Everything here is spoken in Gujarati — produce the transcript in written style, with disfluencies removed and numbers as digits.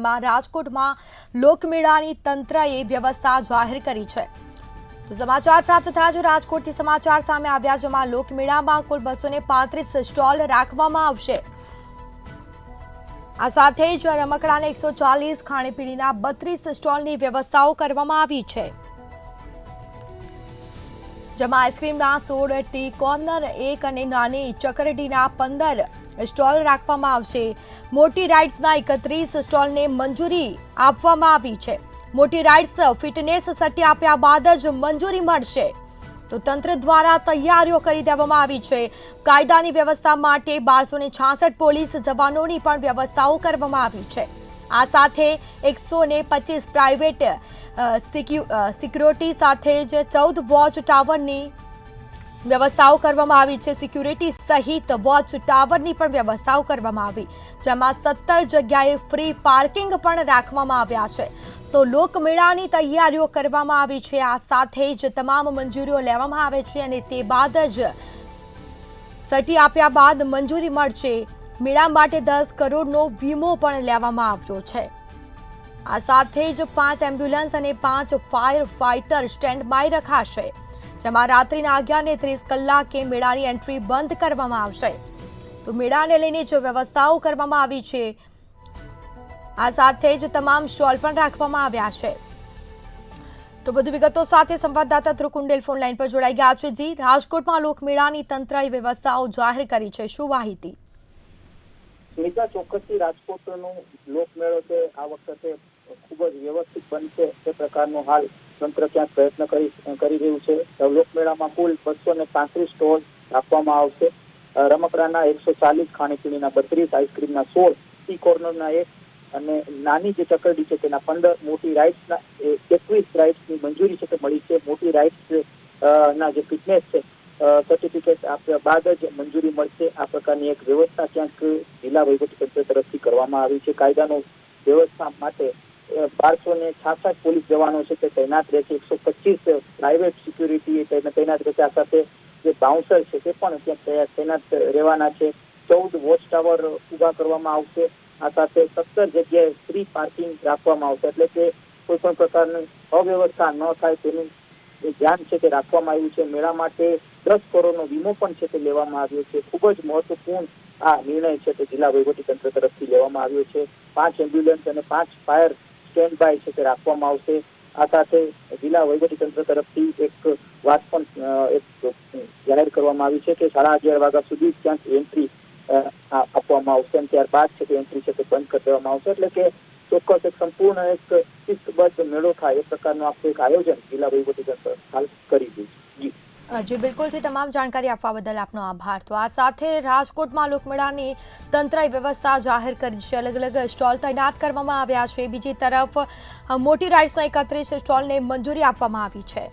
જેમાં રાજકોટમાં લોકમેળાની તંત્રએ વ્યવસ્થા જાહેર કરી છે। તો સમાચાર પ્રાપ્ત થયા છે રાજકોટથી સમાચાર સામે આવ્યા, જેમાં લોકમેળામાં કુલ 235 સ્ટોલ રાખવામાં આવશે। આ સાથે જ રમકડાના 140, ખાણીપીણીના 32 સ્ટોલની વ્યવસ્થાઓ કરવામાં આવી છે, જેમાં આઈસ્ક્રીમના 16, ટી કોર્નર 1 અને નાની ચકરડીના 15 સ્ટોલ રાખવામાં આવશે। મોટી રાઇડ્સના 31 સ્ટોલને મંજૂરી આપવામાં આવી છે। મોટી રાઇડ્સ ફિટનેસ સર્ટી આપ્યા બાદ જ મંજૂરી મળશે। તો તંત્ર દ્વારા તૈયારીઓ કરી દેવામાં આવી છે। કાયદાની વ્યવસ્થા માટે 1266 પોલીસ જવાનોની પણ વ્યવસ્થાઓ કરવામાં આવી છે। આ સાથે 125 પ્રાઇવેટ સિક્યુરિટી સાથે જ 14 વોચ ટાવરની વ્યવસ્થાઓ કરવામાં આવી છે। સિક્યુરિટી સહિત વોચ ટાવરની પણ વ્યવસ્થાઓ કરવામાં આવી, જેમાં 17 જગ્યાએ ફ્રી પાર્કિંગ પણ રાખવામાં આવ્યા છે। તો લોકમેળાની તૈયારીઓ કરવામાં આવી છે। આ સાથે જ તમામ મંજૂરીઓ લેવામાં આવે છે અને તે બાદ જ સર્ટી આપ્યા બાદ મંજૂરી મળશે। મેળા માટે 10 કરોડનો વીમો પણ લેવામાં આવ્યો છે। આ સાથે જ 5 એમ્બ્યુલન્સ અને 5 ફાયર ફાઇટર સ્ટેન્ડ બાય રખાશે, જેમાં રાત્રિના 11:30 કલાકે મેળાની એન્ટ્રી બંધ કરવામાં આવશે। તો મેળાને લઈને જે વ્યવસ્થાઓ કરવામાં આવી છે, આ સાથે જ તમામ સ્ટોલ પણ રાખવામાં આવ્યા છે। તો વધુ વિગતો સાથે સંવાદદાતા ધ્રુવ કુંડેલ ફોન લાઈન પર જોડાઈ ગયા છે। જી, રાજકોટમાં લોકમેળાની તંત્રએ વ્યવસ્થાઓ જાહેર કરી છે, શું માહિતી? ચોક્કસથી રાજકોટનો લોકમેળો છે આ વખતે ખૂબ જ વ્યવસ્થિત બનશે તે પ્રકારનો હાલ તંત્ર ક્યાંક પ્રયત્ન કરી રહ્યું છે। લોકમેળામાં કુલ 235 સ્ટોલ રાખવામાં આવશે। રમકડાના 140, ખાણીપીણીના 32, આઈસ્ક્રીમના 16, ટી કોર્નરના 1 અને નાની જે ચકરડી છે તેના 15, મોટી રાઇડ્સના 21 રાઇડ્સની મંજૂરી છે તે મળી છે। મોટી રાઇડ્સ ના જે ફિટનેસ છે સર્ટિફિકેટ આપ્યા બાદ જ મંજૂરી મળશે। આ પ્રકારની એક વ્યવસ્થા ક્યાંક જિલ્લા વહીવટીતંત્ર તરફથી કરવામાં આવી છે। કાયદાનો વ્યવસ્થા માટે 1266 પોલીસ જવાનો છે તે તૈનાત રહેશે। 125 પ્રાઇવેટ સિક્યુરિટી તૈનાત રહેશે। આ સાથે જે બાઉન્સર છે તે પણ ત્યાં તૈનાત રહેવાના છે। 14 વોચ ટાવર ઉભા કરવામાં આવશે। આ સાથે 17 જગ્યાએ ફ્રી પાર્કિંગ રાખવામાં આવશે, એટલે કે કોઈ પણ પ્રકારની અવ્યવસ્થા ન થાય તેનું ધ્યાન છે તે રાખવામાં આવ્યું છે। મેળા માટે 10 કરોડનો વીમો પણ છે તે લેવામાં આવ્યો છે। ખૂબ જ મહત્વપૂર્ણ આ નિર્ણય છે તે જિલ્લા વહીવટીતંત્ર તરફથી લેવામાં આવ્યો છે। 5 એમ્બ્યુલન્સ અને 5 ફાયર સ્ટેન્ડ બાય છે તે રાખવામાં આવશે। આ સાથે જિલ્લા વહીવટીતંત્ર તરફથી એક વાત પણ જાહેર કરવામાં આવી છે કે 11:30 વાગ્યા સુધી ક્યાંક એન્ટ્રી આપવામાં આવશે અને ત્યારબાદ છે તે એન્ટ્રી છે તે બંધ કરી દેવામાં આવશે, એટલે કે ચોક્કસ એક સંપૂર્ણ એક શિસ્તબદ્ધ મેળો થાય એ પ્રકારનું આખું એક આયોજન જિલ્લા વહીવટીતંત્ર હાલ કરી રહ્યું છે। જી, બિલકુલથી તમામ જાણકારી આપવા બદલ આપનો આભાર। તો આ સાથે રાજકોટમાં લોકમેળાની તંત્રએ વ્યવસ્થા જાહેર કરી છે। અલગ અલગ સ્ટોલ તૈનાત કરવામાં આવ્યા છે। બીજી તરફ મોટી રાઇડ્સના 31 સ્ટોલને મંજૂરી આપવામાં આવી છે।